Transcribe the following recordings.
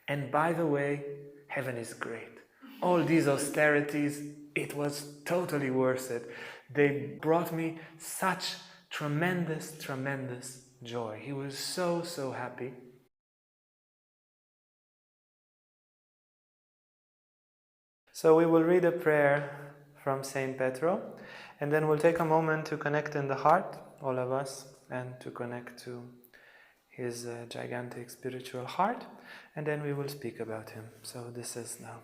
And by the way, heaven is great. All these austerities, it was totally worth it. They brought me such tremendous, tremendous joy. He was so, so happy. So we will read a prayer from St. Pedro, and then we'll take a moment to connect in the heart, all of us, and to connect to his gigantic spiritual heart, and then we will speak about him. So this is now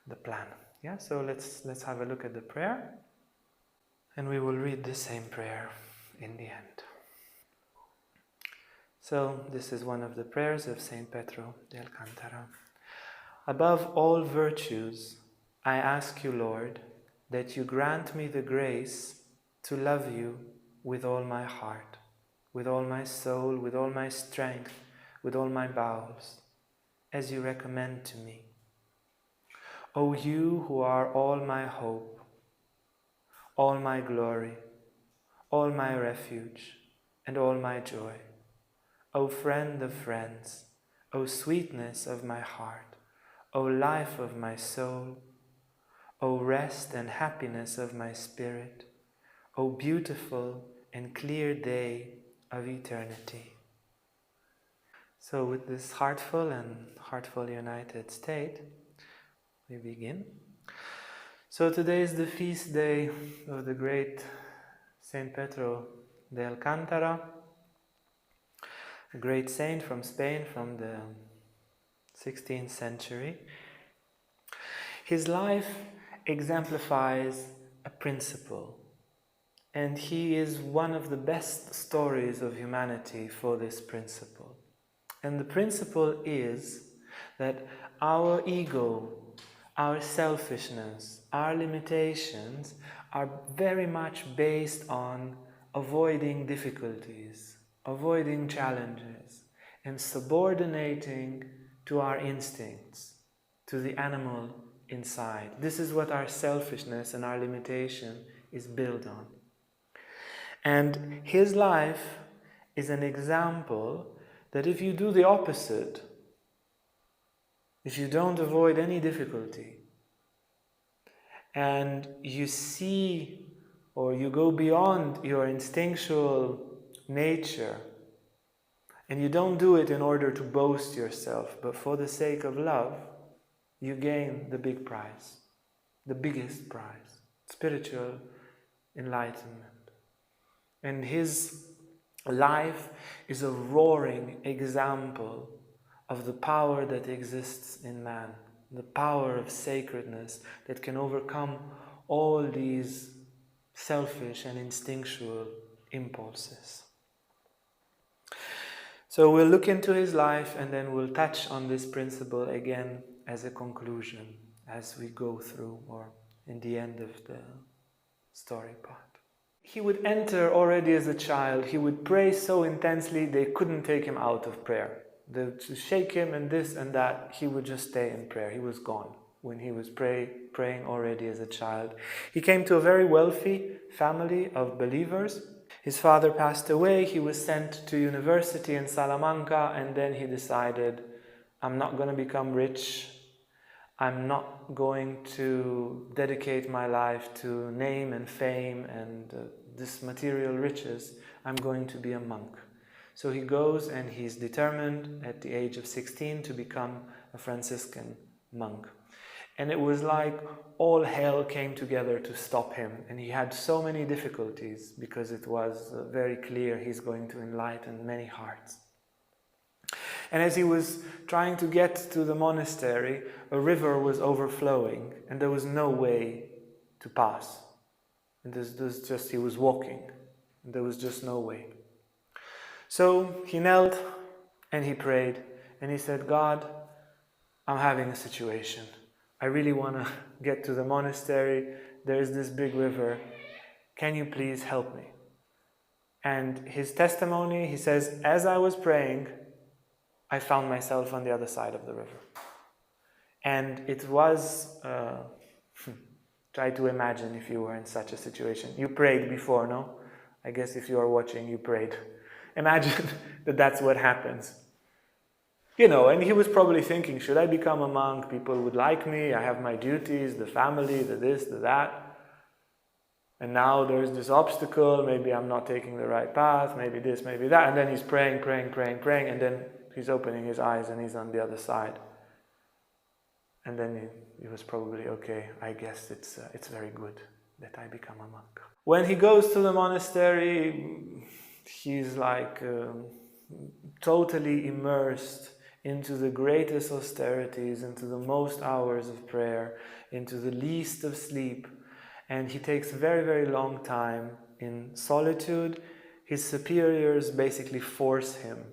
the plan. Yeah, so let's have a look at the prayer, and we will read the same prayer in the end. So this is one of the prayers of St. Pedro De Alcantara. Above all virtues, I ask you, Lord, that you grant me the grace to love you with all my heart, with all my soul, with all my strength, with all my bowels, as you recommend to me. O you who are all my hope, all my glory, all my refuge, and all my joy, O friend of friends, O sweetness of my heart, O life of my soul, O rest and happiness of my spirit, O beautiful and clear day of eternity. So with this heartful and heartful united state, we begin. So today is the feast day of the great St. Pedro de Alcantara, a great saint from Spain from the 16th century. His life exemplifies a principle, and he is one of the best stories of humanity for this principle. And the principle is that our ego, our selfishness, our limitations are very much based on avoiding difficulties, avoiding challenges, and subordinating to our instincts, to the animal inside. This is what our selfishness and our limitation is built on. And his life is an example that if you do the opposite, if you don't avoid any difficulty, and you see or you go beyond your instinctual nature, and you don't do it in order to boast yourself, but for the sake of love, you gain the big prize, the biggest prize, spiritual enlightenment. And his life is a roaring example of the power that exists in man, the power of sacredness that can overcome all these selfish and instinctual impulses. So we'll look into his life and then we'll touch on this principle again as a conclusion as we go through or in the end of the story part. He would enter already as a child. He would pray so intensely they couldn't take him out of prayer. They would shake him and this and that. He would just stay in prayer. He was gone when he was praying already as a child. He came to a very wealthy family of believers. His father passed away. He was sent to university in Salamanca, and then he decided, I'm not going to become rich. I'm not going to dedicate my life to name and fame and this material riches. I'm going to be a monk. So he goes and he's determined at the age of 16 to become a Franciscan monk. And it was like all hell came together to stop him. And he had so many difficulties because it was very clear he's going to enlighten many hearts. And as he was trying to get to the monastery, a river was overflowing and there was no way to pass. And he was walking and there was just no way. So he knelt and he prayed and he said, God, I'm having a situation. I really want to get to the monastery. There's this big river. Can you please help me? And his testimony, he says, as I was praying, I found myself on the other side of the river. And it was, try to imagine if you were in such a situation. You prayed before, no? I guess if you are watching, you prayed. Imagine that that's what happens. And he was probably thinking, should I become a monk? People would like me, I have my duties, the family, the this, the that. And now there's this obstacle, maybe I'm not taking the right path, maybe this, maybe that. And then he's praying, and then he's opening his eyes and he's on the other side. And then he was probably, okay, I guess it's very good that I become a monk. When he goes to the monastery, he's like totally immersed into the greatest austerities, into the most hours of prayer, into the least of sleep. And he takes a very, very long time in solitude. His superiors basically force him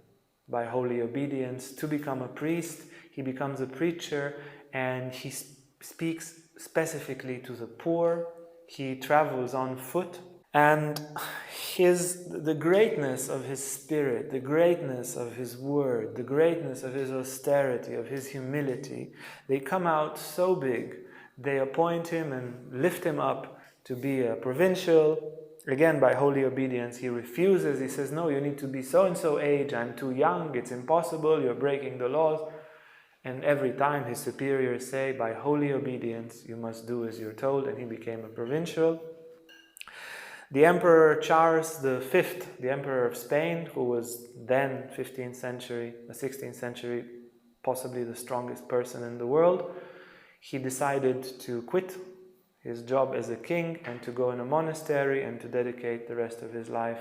by holy obedience to become a priest. He becomes a preacher, and he speaks specifically to the poor. He travels on foot. And the greatness of his spirit, the greatness of his word, the greatness of his austerity, of his humility, they come out so big. They appoint him and lift him up to be a provincial. Again, by holy obedience, he refuses. He says, no, you need to be so-and-so age. I'm too young. It's impossible. You're breaking the laws. And every time his superiors say, by holy obedience, you must do as you're told. And he became a provincial. The Emperor Charles V, the Emperor of Spain, who was then 15th century, the 16th century, possibly the strongest person in the world, he decided to quit his job as a king and to go in a monastery and to dedicate the rest of his life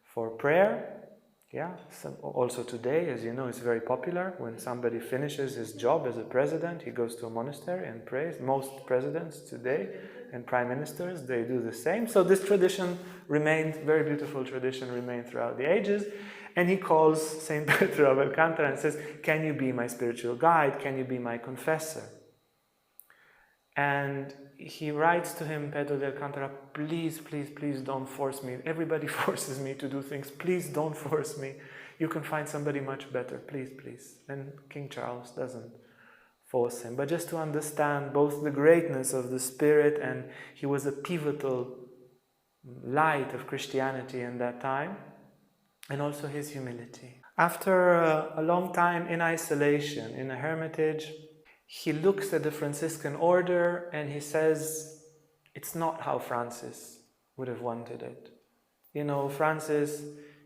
for prayer. Also today, as you know, it's very popular. When somebody finishes his job as a president, he goes to a monastery and prays. Most presidents today and prime ministers, they do the same. So this tradition remained, very beautiful tradition remained throughout the ages. And he calls St.Pedro of Alcantara and says, can you be my spiritual guide? Can you be my confessor? And he writes to him, Pedro de Alcantara, please, please, please don't force me. Everybody forces me to do things. Please don't force me. You can find somebody much better. Please, please. And King Charles doesn't force him. But just to understand both the greatness of the spirit, and he was a pivotal light of Christianity in that time, and also his humility. After a long time in isolation, in a hermitage, he looks at the Franciscan order and he says, it's not how Francis would have wanted it. Francis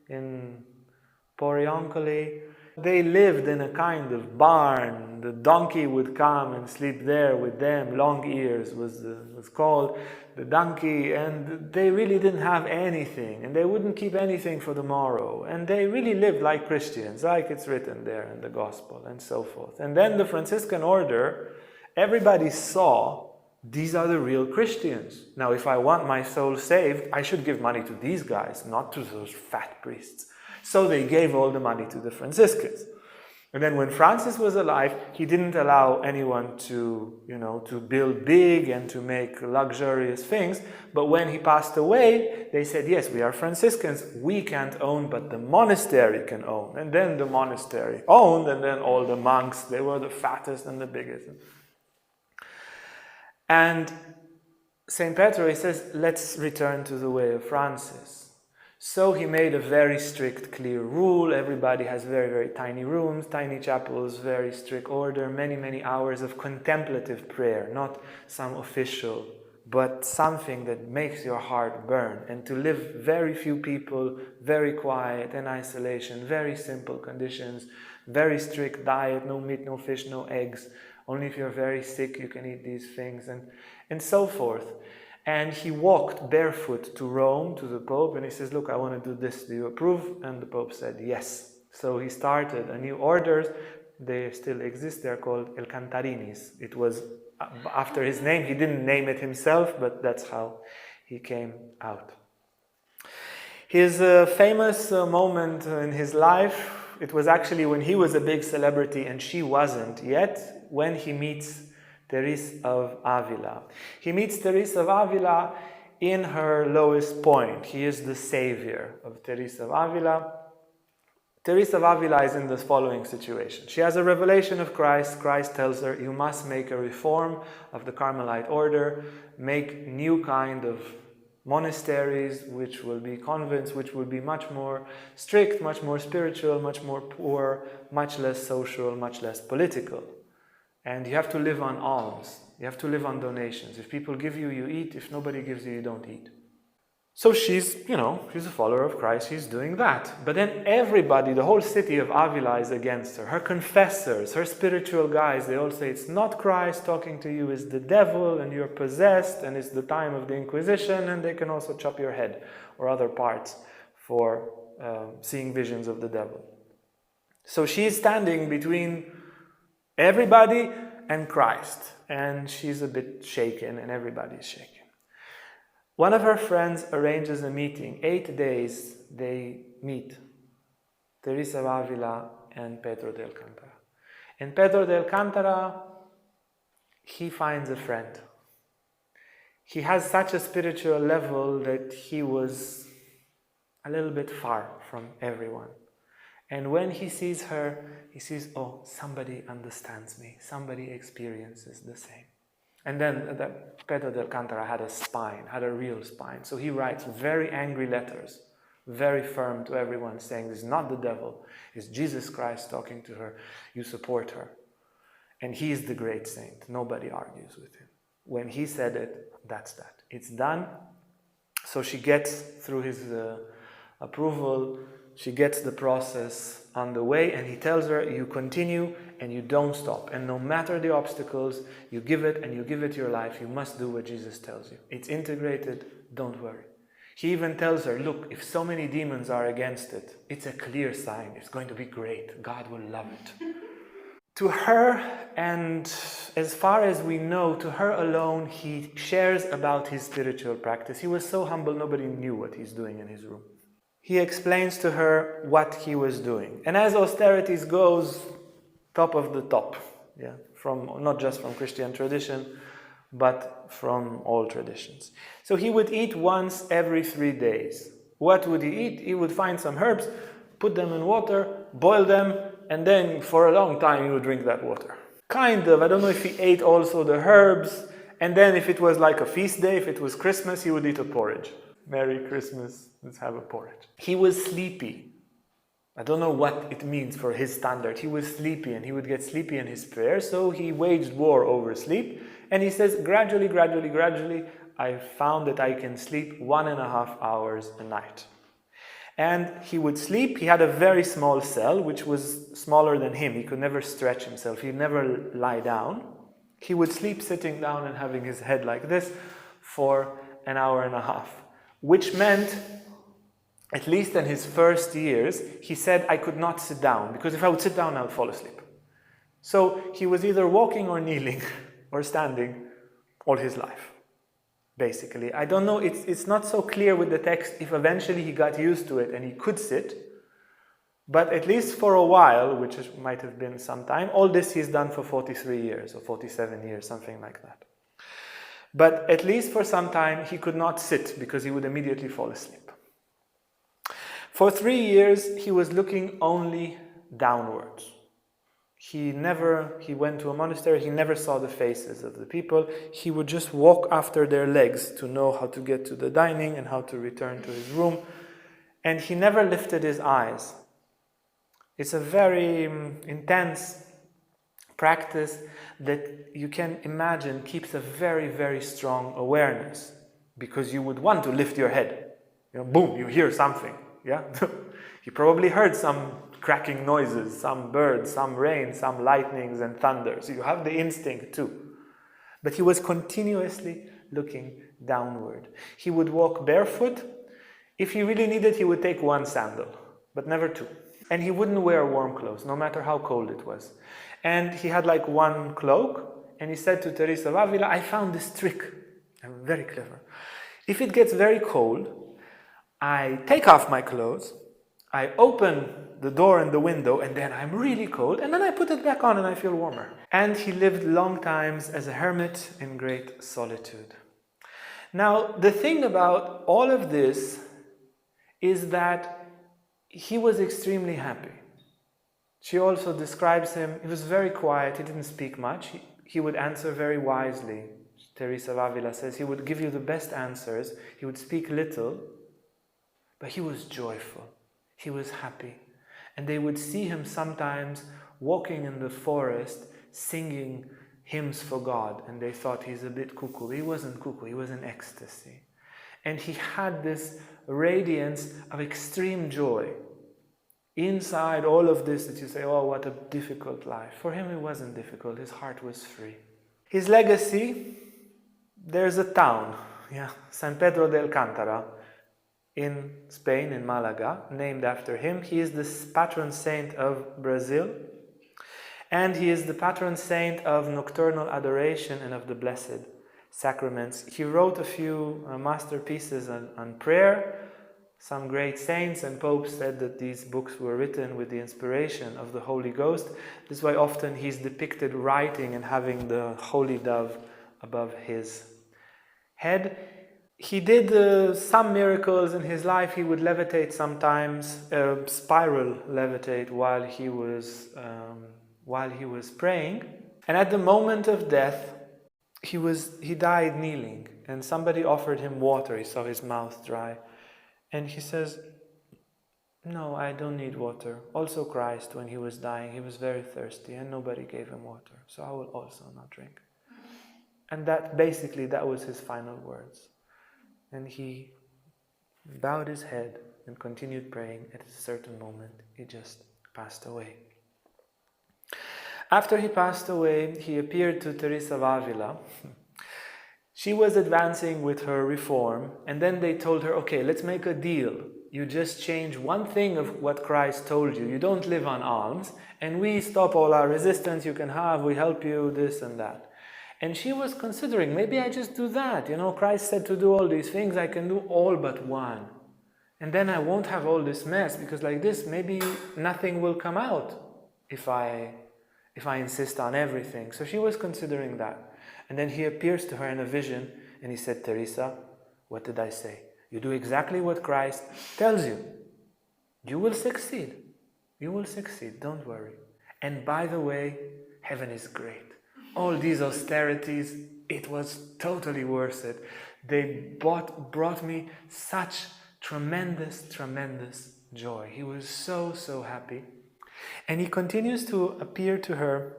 in Porioncoli, they lived in a kind of barn. The donkey would come and sleep there with them. Long Ears was called the donkey, and they really didn't have anything, and they wouldn't keep anything for tomorrow. And they really lived like Christians, like it's written there in the Gospel, and so forth. And then the Franciscan order, everybody saw these are the real Christians. Now, if I want my soul saved, I should give money to these guys, not to those fat priests. So they gave all the money to the Franciscans. And then when Francis was alive, he didn't allow anyone to build big and to make luxurious things. But when he passed away, they said, yes, we are Franciscans. We can't own, but the monastery can own. And then the monastery owned, and then all the monks, they were the fattest and the biggest. And St. Pedro, he says, let's return to the way of Francis. So he made a very strict, clear rule. Everybody has very, very tiny rooms, tiny chapels, very strict order, many, many hours of contemplative prayer, not some official, but something that makes your heart burn. And to live very few people, very quiet, in isolation, very simple conditions, very strict diet, no meat, no fish, no eggs. Only if you're very sick you can eat these things, and so forth. And he walked barefoot to Rome, to the Pope, and he says, look, I want to do this. Do you approve? And the Pope said, yes. So he started a new order. They still exist. They're called Alcantarinis. It was after his name. He didn't name it himself, but that's how he came out. His famous moment in his life, it was actually when he was a big celebrity and she wasn't yet, when he meets Terese of Avila. He meets Terese of Avila in her lowest point. He is the savior of Terese of Avila. Terese of Avila is in the following situation. She has a revelation of Christ. Christ tells her, you must make a reform of the Carmelite order, make new kind of monasteries, which will be convents, which will be much more strict, much more spiritual, much more poor, much less social, much less political. And you have to live on alms. You have to live on donations. If people give you, you eat. If nobody gives you, you don't eat. So she's a follower of Christ. She's doing that. But then everybody, the whole city of Avila is against her. Her confessors, her spiritual guys, they all say it's not Christ talking to you, it's the devil and you're possessed and it's the time of the Inquisition, and they can also chop your head or other parts for seeing visions of the devil. So she's standing between everybody and Christ, and she's a bit shaken, and everybody's shaken. One of her friends arranges a meeting. 8 days they meet, Terese of Avila and Pedro de Alcantara. In Pedro de Alcantara, he finds a friend. He has such a spiritual level that he was a little bit far from everyone. And when he sees her, he sees, oh, somebody understands me, somebody experiences the same. And then Pedro de Alcantara had a spine, had a real spine. So he writes very angry letters, very firm to everyone, saying, this is not the devil, it's Jesus Christ talking to her, you support her. And he is the great saint, nobody argues with him. When he said it, that's that. It's done. So she gets through his approval, she gets the process on the way, and he tells her, you continue and you don't stop. And no matter the obstacles, you give it and you give it your life. You must do what Jesus tells you. It's integrated, don't worry. He even tells her, look, if so many demons are against it, it's a clear sign. It's going to be great. God will love it. To her, and as far as we know, to her alone, he shares about his spiritual practice. He was so humble, nobody knew what he's doing in his room. He explains to her what he was doing. And as austerities goes, top of the top, from not just from Christian tradition, but from all traditions. So he would eat once every 3 days. What would he eat? He would find some herbs, put them in water, boil them, and then for a long time he would drink that water. Kind of, I don't know if he ate also the herbs, and then if it was like a feast day, if it was Christmas, he would eat a porridge. Merry Christmas, let's have a porridge. He was sleepy. I don't know what it means for his standard. He was sleepy, and he would get sleepy in his prayer, so he waged war over sleep. And he says, gradually, I found that I can sleep 1.5 hours a night. And he would sleep. He had a very small cell, which was smaller than him. He could never stretch himself. He'd never lie down. He would sleep sitting down and having his head like this for 1.5 hours, which meant, at least in his first years, he said, I could not sit down, because if I would sit down, I would fall asleep. So he was either walking or kneeling or standing all his life, basically. I don't know, it's not so clear with the text if eventually he got used to it and he could sit, but at least for a while, which might have been some time, all this he's done for 43 years or 47 years, something like that. But at least for some time, he could not sit because he would immediately fall asleep. For 3 years, he was looking only downwards. He went to a monastery, he never saw the faces of the people. He would just walk after their legs to know how to get to the dining and how to return to his room. And he never lifted his eyes. It's a very intense practice that you can imagine keeps a very, very strong awareness, because you would want to lift your head. Boom, you hear something. Yeah, he probably heard some cracking noises, some birds, some rain, some lightnings and thunders. You have the instinct too. But he was continuously looking downward. He would walk barefoot. If he really needed, he would take 1 sandal, but never 2. And he wouldn't wear warm clothes, no matter how cold it was. And he had like 1 cloak, and he said to Terese of Avila, I found this trick. I'm very clever. If it gets very cold, I take off my clothes, I open the door and the window, and then I'm really cold, and then I put it back on and I feel warmer. And he lived long times as a hermit in great solitude. Now, the thing about all of this is that he was extremely happy. She also describes him, he was very quiet, he didn't speak much, he would answer very wisely. Terese of Avila says, he would give you the best answers, he would speak little, but he was joyful, he was happy. And they would see him sometimes walking in the forest, singing hymns for God, and they thought he's a bit cuckoo. He wasn't cuckoo, he was in ecstasy. And he had this radiance of extreme joy. Inside all of this that you say, oh, what a difficult life. For him it wasn't difficult, his heart was free. His legacy, there's a town, St.Pedro De Alcantara, in Spain, in Malaga, named after him. He is the patron saint of Brazil, and he is the patron saint of nocturnal adoration and of the blessed sacraments. He wrote a few masterpieces on prayer. Some great saints and popes said that these books were written with the inspiration of the Holy Ghost. This is why often he's depicted writing and having the holy dove above his head. He did some miracles in his life. He would levitate sometimes, spiral levitate while he was praying. And at the moment of death, he died kneeling, and somebody offered him water. He saw his mouth dry. And he says, no, I don't need water. Also Christ, when he was dying, he was very thirsty and nobody gave him water. So I will also not drink. And that was his final words. And he bowed his head and continued praying. At a certain moment, he just passed away. After he passed away, he appeared to Terese of Avila. She was advancing with her reform, and then they told her, okay, let's make a deal. You just change one thing of what Christ told you. You don't live on alms, and we stop all our resistance you can have, we help you, this and that. And she was considering, maybe I just do that. Christ said to do all these things, I can do all but one. And then I won't have all this mess, because like this, maybe nothing will come out if I insist on everything. So she was considering that. And then he appears to her in a vision and he said, Teresa, what did I say? You do exactly what Christ tells you. You will succeed. You will succeed, don't worry. And by the way, heaven is great. All these austerities, it was totally worth it. They brought me such tremendous, tremendous joy. He was so, so happy. And he continues to appear to her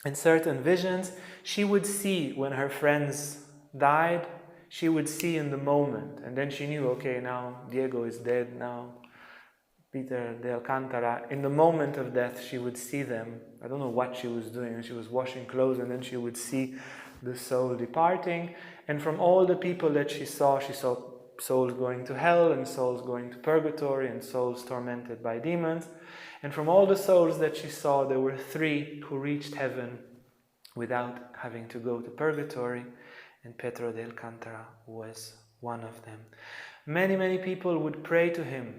in certain visions. She would see when her friends died, she would see in the moment. And then she knew, okay, now Diego is dead, now Peter de Alcantara. In the moment of death, she would see them. I don't know what she was doing. She was washing clothes, and then she would see the soul departing. And from all the people that she saw souls going to hell, and souls going to purgatory, and souls tormented by demons. And from all the souls that she saw, there were 3 who reached heaven without having to go to purgatory, and Pedro de Alcantara was one of them. Many, many people would pray to him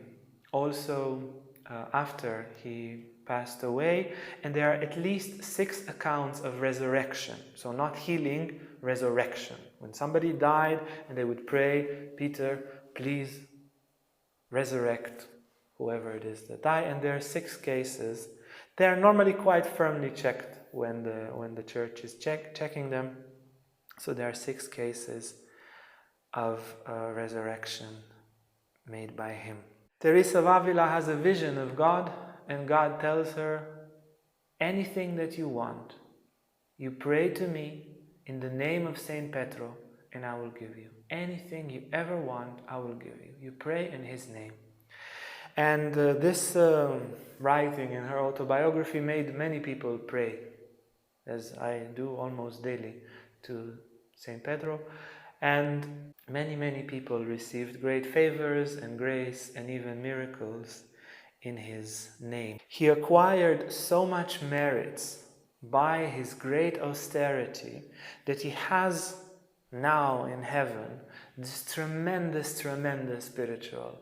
also after he passed away, and there are at least 6 accounts of resurrection. So not healing, resurrection. When somebody died and they would pray, Peter, please resurrect whoever it is that died. And there are 6 cases. They are normally quite firmly checked when the church is checking them. So there are 6 cases of resurrection made by him. Terese of Avila has a vision of God, and God tells her, anything that you want, you pray to me in the name of St. Pedro, and I will give you. Anything you ever want, I will give you. You pray in his name. And this writing in her autobiography made many people pray, as I do almost daily, to St. Pedro. And many, many people received great favors and grace and even miracles in his name. He acquired so much merits by his great austerity that he has now in heaven this tremendous, tremendous spiritual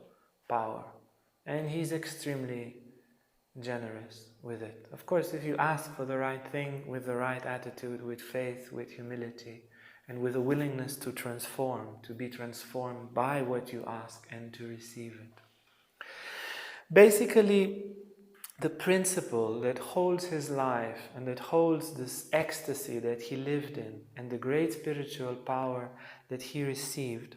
power. And he's extremely generous with it. Of course, if you ask for the right thing, with the right attitude, with faith, with humility, and with a willingness to transform, to be transformed by what you ask and to receive it. Basically, the principle that holds his life and that holds this ecstasy that he lived in and the great spiritual power that he received,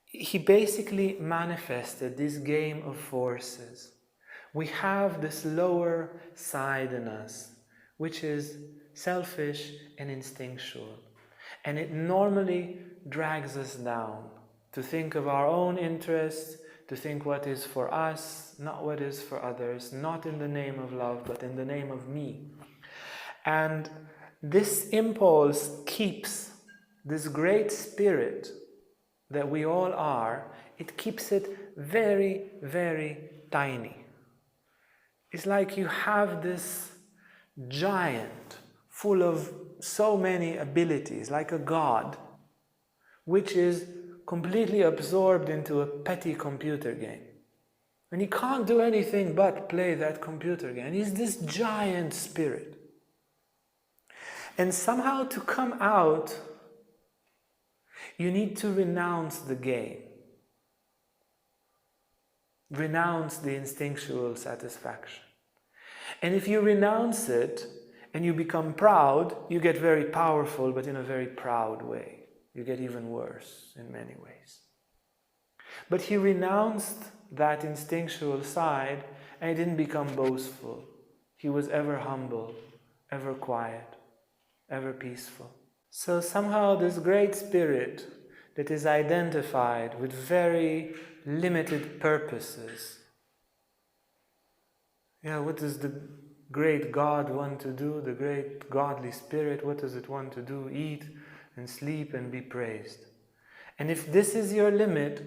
he basically manifested this game of forces. We have this lower side in us, which is selfish and instinctual. And it normally drags us down to think of our own interests, to think what is for us, not what is for others, not in the name of love, but in the name of me. And this impulse keeps this great spirit that we all are, it keeps it very, very tiny. It's like you have this giant full of so many abilities, like a god, which is completely absorbed into a petty computer game. And he can't do anything but play that computer game. He's this giant spirit. And somehow to come out, you need to renounce the game. Renounce the instinctual satisfaction. And if you renounce it and you become proud, you get very powerful, but in a very proud way. You get even worse in many ways. But he renounced that instinctual side and he didn't become boastful. He was ever humble, ever quiet, ever peaceful. So somehow this great spirit that is identified with very limited purposes. What does the great God want to do? The great godly spirit, what does it want to do? Eat and sleep and be praised. And if this is your limit,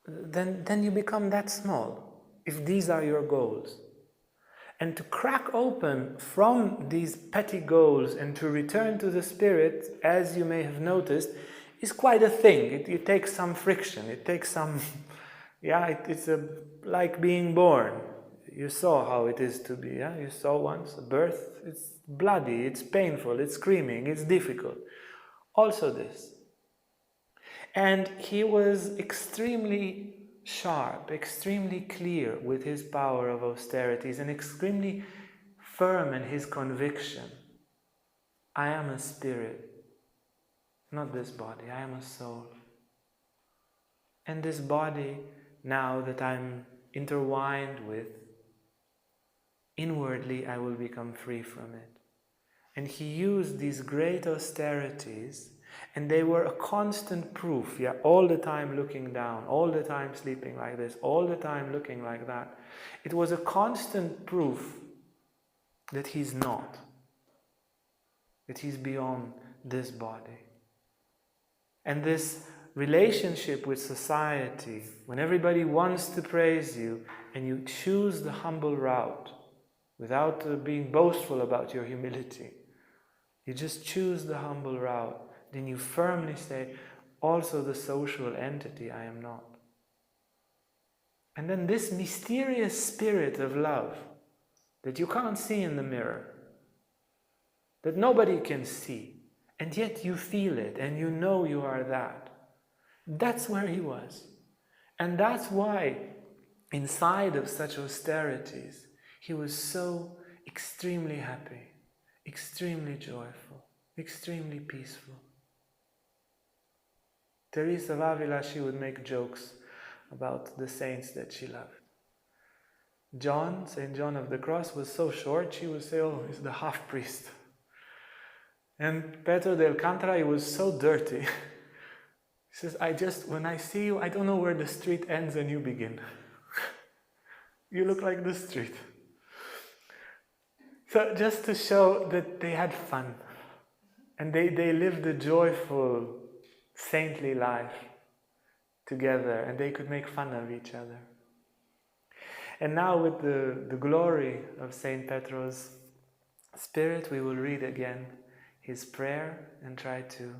then you become that small, if these are your goals. And to crack open from these petty goals and to return to the spirit, as you may have noticed, is quite a thing. It takes some friction. It takes some... it's like being born. You saw how it is to be. You saw once a birth. It's bloody, it's painful, it's screaming, it's difficult. Also this. And he was extremely sharp, extremely clear with his power of austerities and extremely firm in his conviction. I am a spirit, not this body. I am a soul. And this body, now that I'm intertwined with, inwardly I will become free from it. And he used these great austerities, and they were a constant proof, all the time looking down, all the time sleeping like this, all the time looking like that. It was a constant proof that he's not, that he's beyond this body. And this relationship with society, when everybody wants to praise you and you choose the humble route without being boastful about your humility, you just choose the humble route, then you firmly say, also the social entity I am not. And then this mysterious spirit of love that you can't see in the mirror, that nobody can see, and yet you feel it and you know you are that. That's where he was. And that's why inside of such austerities, he was so extremely happy, extremely joyful, extremely peaceful. Terese of Avila, she would make jokes about the saints that she loved. John, St. John of the Cross, was so short, she would say, oh, he's the half-priest. And Pedro de Alcantara, he was so dirty. He says, when I see you, I don't know where the street ends and you begin. You look like the street. So just to show that they had fun. And they lived a joyful, saintly life together. And they could make fun of each other. And now with the glory of St. Pedro's spirit, we will read again his prayer and try to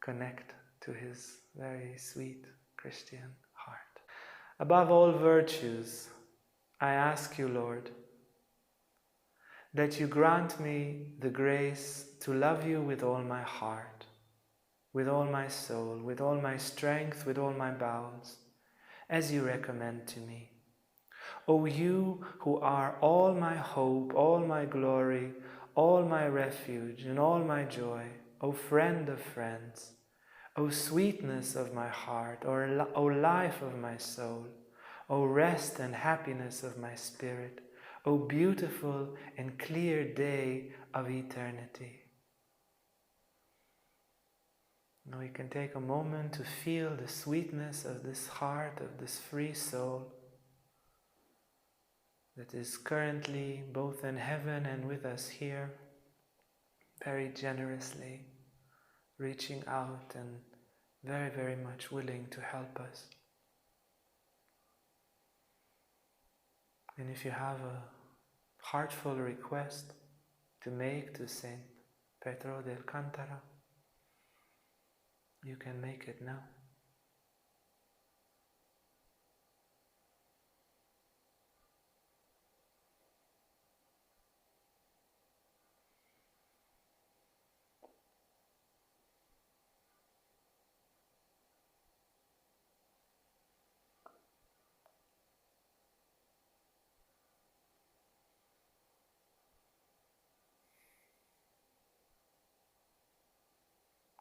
connect to his very sweet Christian heart. Above all virtues, I ask you, Lord, that you grant me the grace to love you with all my heart, with all my soul, with all my strength, with all my bowels, as you recommend to me. O you who are all my hope, all my glory, all my refuge and all my joy, O friend of friends, O sweetness of my heart, O life of my soul, O rest and happiness of my spirit, O beautiful and clear day of eternity. Now we can take a moment to feel the sweetness of this heart, of this free soul that is currently both in heaven and with us here, very generously reaching out and very, very much willing to help us. And if you have a heartful request to make to St.Pedro De Alcantara, you can make it now.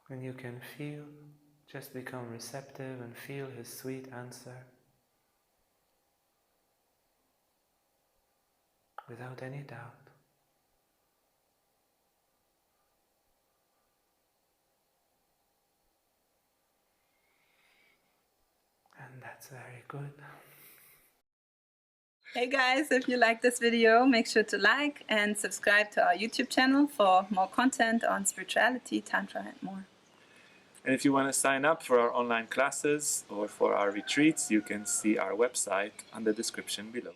And you can feel, just become receptive and feel his sweet answer without any doubt. And that's very good. Hey guys, if you like this video, make sure to like and subscribe to our YouTube channel for more content on spirituality, Tantra and more. And if you want to sign up for our online classes or for our retreats, you can see our website on the description below.